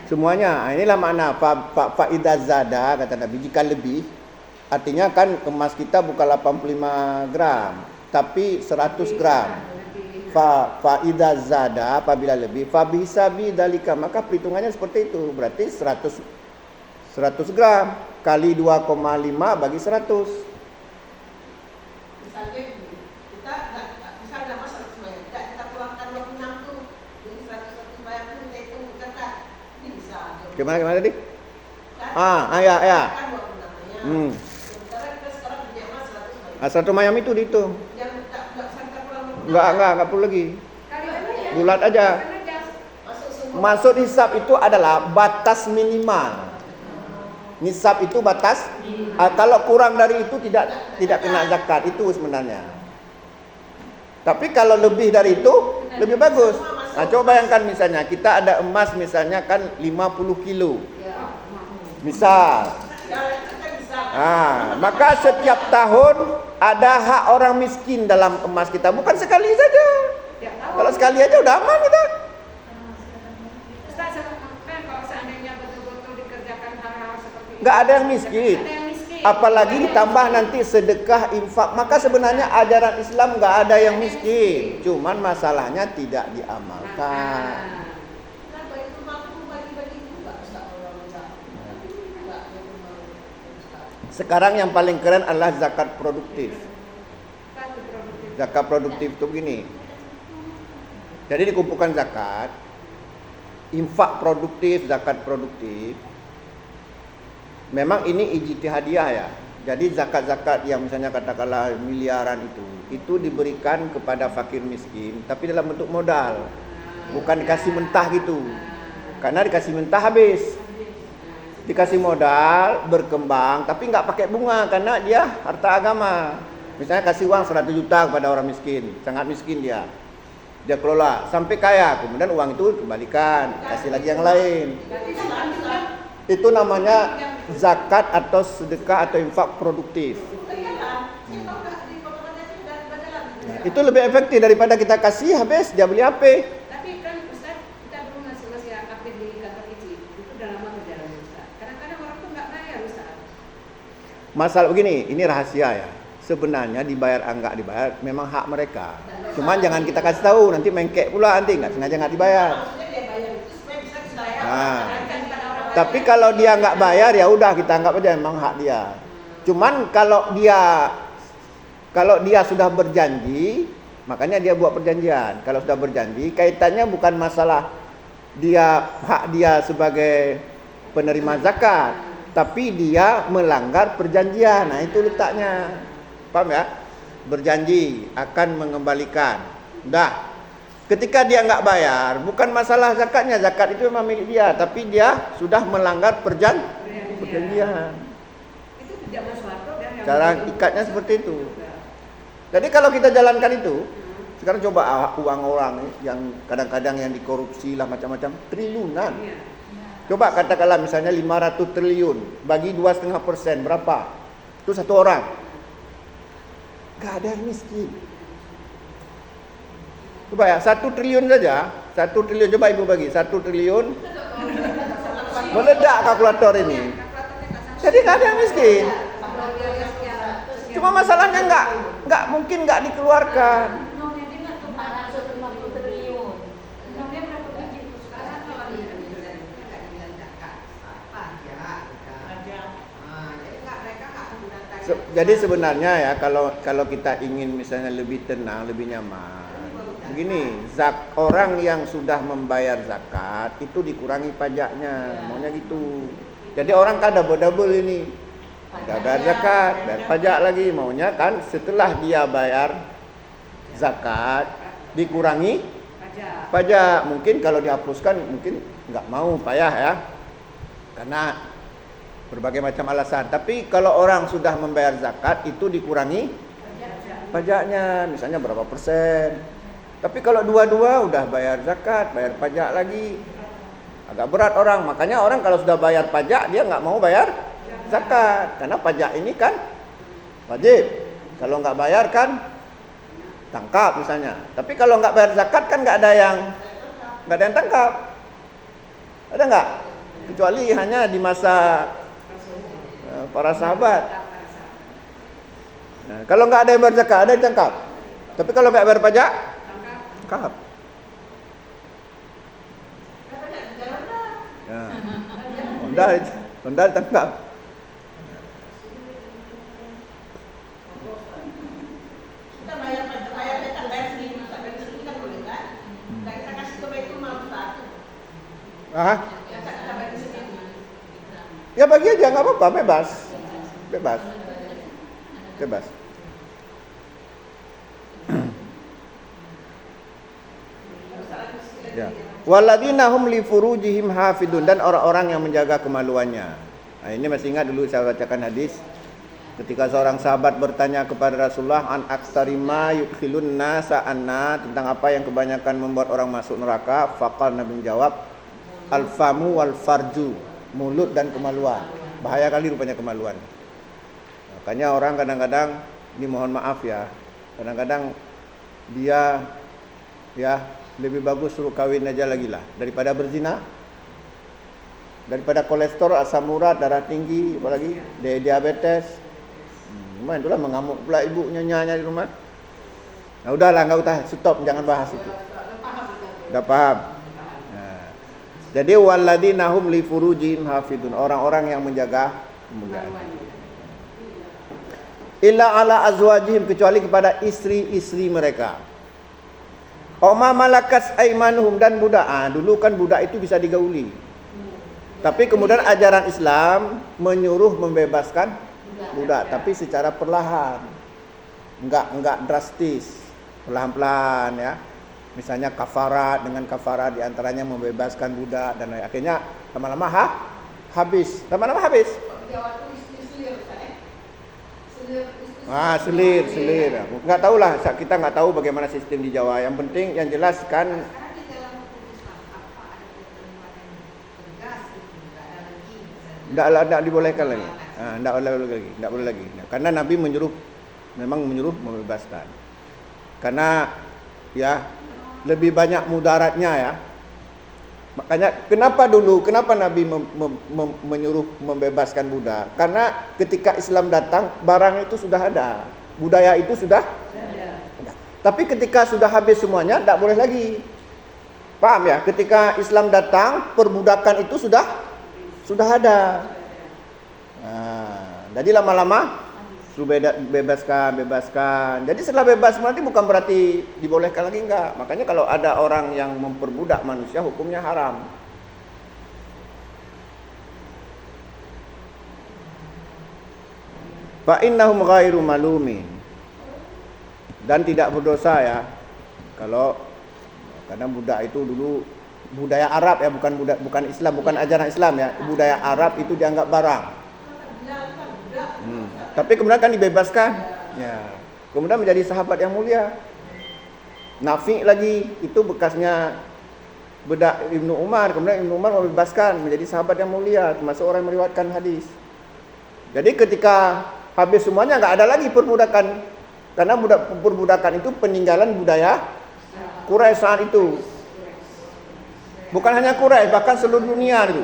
Semuanya. Inilah makna fa idza zada, kata Nabi, jika lebih, artinya kan emas kita bukan 85 gram, tapi 100 gram. Fa idza zada, apabila lebih, fa bisabi dalika, maka perhitungannya seperti itu. Berarti 100 gram kali 2,5 bagi 100. Misalnya kita misalnya masa semuanya kita keluarkan 26 tuh, jadi 100 bayar tuh kita hitung zakat. Ini bisa. Gimana tadi? Kan? Ya. Kan 26-nya. Sementara kita sekarang punya emas 100 bayar. 1 mayam itu dihitung. Yang enggak sampai pulang. Enggak perlu lagi. Bulat aja. Masuk semua. Maksud hisab itu adalah batas minimal. Nisab itu batas. Kalau kurang dari itu tidak kena zakat itu sebenarnya. Tapi kalau lebih dari itu lebih bagus. Nah, coba bayangkan misalnya kita ada emas misalnya kan 50 kilo. Misal. Maka setiap tahun ada hak orang miskin dalam emas kita, bukan sekali saja. Kalau sekali aja udah aman kita. Ustaz, kalau seandainya betul-betul dikerjakan hal-hal seperti itu, Nggak ada yang miskin. ada yang miskin. Apalagi ditambah nanti sedekah, infak. Maka sebenarnya ajaran Islam nggak ada yang miskin. Cuman masalahnya tidak diamalkan. Kenapa itu mampu bagi-bagi juga Ustaz orang Ustaz? Sekarang yang paling keren adalah zakat produktif. Satu produktif. Zakat produktif itu begini. Jadi dikumpulkan zakat, infak produktif, zakat produktif. Memang ini ijtihadiyah ya. Jadi zakat-zakat yang misalnya katakanlah miliaran itu diberikan kepada fakir miskin, tapi dalam bentuk modal. Bukan dikasih mentah gitu. Karena dikasih mentah habis. Dikasih modal, berkembang, tapi nggak pakai bunga karena dia harta agama. Misalnya kasih uang 100 juta kepada orang miskin, sangat miskin dia. Dia kelola sampai kaya, kemudian uang itu kembalikan, kasih lagi yang lain. Berarti Islam Itu namanya zakat atau sedekah atau infak produktif. Itu lebih efektif daripada kita kasih habis dia beli apa. tapi kan Ustaz, kita belum masih aktif di kantor izin. Itu udah lama berjalan Ustaz. Kadang-kadang orang tuh nggak bayar Ustaz. Masalah begini, ini rahasia ya. Sebenarnya dibayar enggak dibayar memang hak mereka. Cuman jangan kita kasih tahu, nanti mengkek pula nanti enggak sengaja enggak dibayar. Maksudnya dia bayar itu supaya bisa dibayar. Nah, Kan pada orang tapi kalau dia enggak bayar ya udah kita anggap aja memang hak dia. Cuman kalau dia sudah berjanji, makanya dia buat perjanjian. Kalau sudah berjanji, kaitannya bukan masalah hak dia sebagai penerima zakat, tapi dia melanggar perjanjian. Nah, itu letaknya. Paham ya? Berjanji akan mengembalikan. Udah. Ketika dia enggak bayar, bukan masalah zakatnya. Zakat itu memang milik dia, tapi dia sudah melanggar perjanjian. itu tidak masuk dan yang Cara ikatnya seperti itu. Jadi kalau kita jalankan itu, sekarang coba uang orang yang kadang-kadang yang dikorupsi lah macam-macam triliunan. Iya. Coba katakanlah misalnya 500 triliun bagi 2,5% berapa? Itu satu orang. Gak ada yang miskin. Coba ya, 1 triliun saja. 1 triliun, coba ibu bagi 1 triliun. Meledak kalkulator ini. Jadi gak ada yang miskin. Cuma masalahnya nggak mungkin nggak dikeluarkan. Nomnya dia nggak tuh 450 triliun. Nomnya berapa biji tuh sekarang? Jadi sebenarnya ya kalau kita ingin misalnya lebih tenang, lebih nyaman. Begini, orang yang sudah membayar zakat itu dikurangi pajaknya, maunya gitu. Jadi orang kan double ini. Udah bayar zakat, bayar pajak lagi, maunya kan setelah dia bayar zakat dikurangi pajak. Mungkin kalau dihapuskan mungkin nggak mau, payah ya, karena berbagai macam alasan. Tapi kalau orang sudah membayar zakat itu dikurangi pajaknya, misalnya berapa persen. Tapi kalau dua-dua udah bayar zakat, bayar pajak lagi, agak berat orang. Makanya orang kalau sudah bayar pajak dia nggak mau bayar zakat, karena pajak ini kan wajib. Kalau nggak bayar kan tangkap misalnya. Tapi kalau nggak bayar zakat kan nggak ada yang tangkap. Ada nggak? Kecuali hanya di masa para sahabat. Nah, kalau nggak ada yang bayar zakat, ada yang tangkap. Tapi kalau nggak bayar pajak, tangkap. Ya. Honda ditangkap. Kita bayar pajak, bayar sendiri, bayar sendiri kan boleh kan? Nah, kita kasih ke Baitul Mal Ustaz. Ah, Kita bagi sendiri. ya bagi aja nggak apa-apa, bebas. Ya. Waladina hum li furujihim hafidun, dan orang-orang yang menjaga kemaluannya. Nah, ini masih ingat dulu saya bacakan hadis ketika seorang sahabat bertanya kepada Rasulullah an aksarima yudkhilun nasa anna, tentang apa yang kebanyakan membuat orang masuk neraka. Faqal, Nabi menjawab, al-famu wal farju, mulut dan kemaluan. Bahaya kali rupanya kemaluan. Makanya orang kadang-kadang, ini mohon maaf ya, kadang-kadang dia ya lebih bagus suruh kawin aja lagi lah daripada berzina, daripada kolesterol, asam urat, darah tinggi, apalagi diabetes. Main itulah mengamuk pula ibu nyanya di rumah. Nah udahlah, nggak usah, stop, jangan bahas itu. Udah paham. Nah, jadi waladina hum li furujihim hafidun, orang-orang yang menjaga kemuliaan. Illa ala azwajihim, kecuali kepada istri-istri mereka. Oma malakas aimanuhum, dan budak. Dulu kan budak itu bisa digauli. Tapi kemudian ajaran Islam menyuruh membebaskan budak, tapi secara perlahan. Enggak drastis. Perlahan-pelan ya. Misalnya kafarat, dengan kafarat diantaranya membebaskan budak, dan akhirnya lama-lama habis. Lama-lama habis. Jawa itu istri-istri, Ustaz. Istri Selir. Nggak tahu lah, kita nggak tahu bagaimana sistem di Jawa. Yang penting yang jelas kan Sekarang di dalam hukum Islam apa ada ketentuan yang tegas gitu, nggak ada lagi misalnya. nggak dibolehkan lagi. Nggak boleh lagi. Nah, karena Nabi memang menyuruh membebaskan. Karena ya lebih banyak mudaratnya ya. Makanya kenapa Nabi menyuruh membebaskan budak? Karena ketika Islam datang, barang itu sudah ada, budaya itu sudah ada. Tapi ketika sudah habis semuanya, tidak boleh lagi. Paham ya? Ketika Islam datang, perbudakan itu sudah ada. Nah, jadi lama-lama bebaskan. Jadi setelah bebas nanti bukan berarti dibolehkan lagi, enggak. Makanya kalau ada orang yang memperbudak manusia, hukumnya haram. Fa innahum ghairu malumin. Dan tidak berdosa ya. Kalau karena budak itu dulu budaya Arab ya, bukan Islam, bukan ajaran Islam ya. Budaya Arab itu dianggap barang. Tapi kemudian kan dibebaskan. Ya. Kemudian menjadi sahabat yang mulia. Nafi lagi itu bekasnya budak Ibnu Umar. Kemudian Ibnu Umar membebaskan menjadi sahabat yang mulia, termasuk orang yang meriwayatkan hadis. Jadi ketika habis semuanya nggak ada lagi perbudakan. Karena perbudakan itu peninggalan budaya Quraisy saat itu. Bukan hanya Quraisy, bahkan seluruh dunia itu.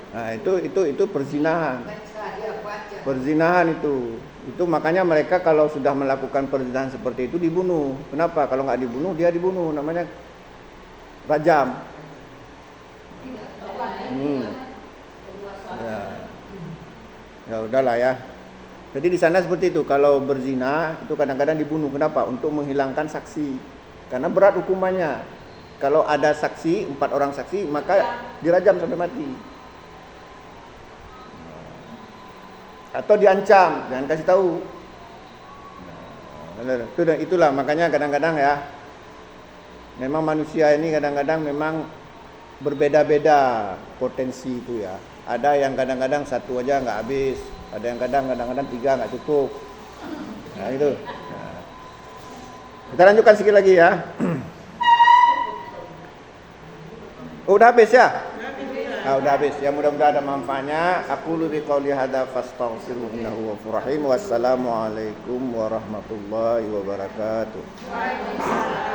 Nah, itu perzinahan. Perzinahan itu makanya mereka kalau sudah melakukan perzinahan seperti itu dibunuh. Kenapa? Kalau nggak dibunuh, dia dibunuh. Namanya rajam. Ya udahlah ya. Jadi di sana seperti itu. Kalau berzina itu kadang-kadang dibunuh. Kenapa? Untuk menghilangkan saksi. Karena berat hukumannya. Kalau ada saksi, 4 orang saksi, maka dirajam sampai mati. Atau diancam, jangan kasih tahu. Itulah makanya kadang-kadang ya, memang manusia ini kadang-kadang memang berbeda-beda potensi itu ya. Ada yang kadang-kadang 1 aja nggak habis, ada yang kadang-kadang 3 nggak cukup. Nah itu. Nah. Kita lanjutkan sedikit lagi ya. Udah habis ya? Udah habis. Ya mudah-mudahan ada manfaatnya. Aku lebih qauli hadza fastaghfiru innahu ghafurur rahim. Wassalamualaikum warahmatullahi wabarakatuh. Waalaikumsalam.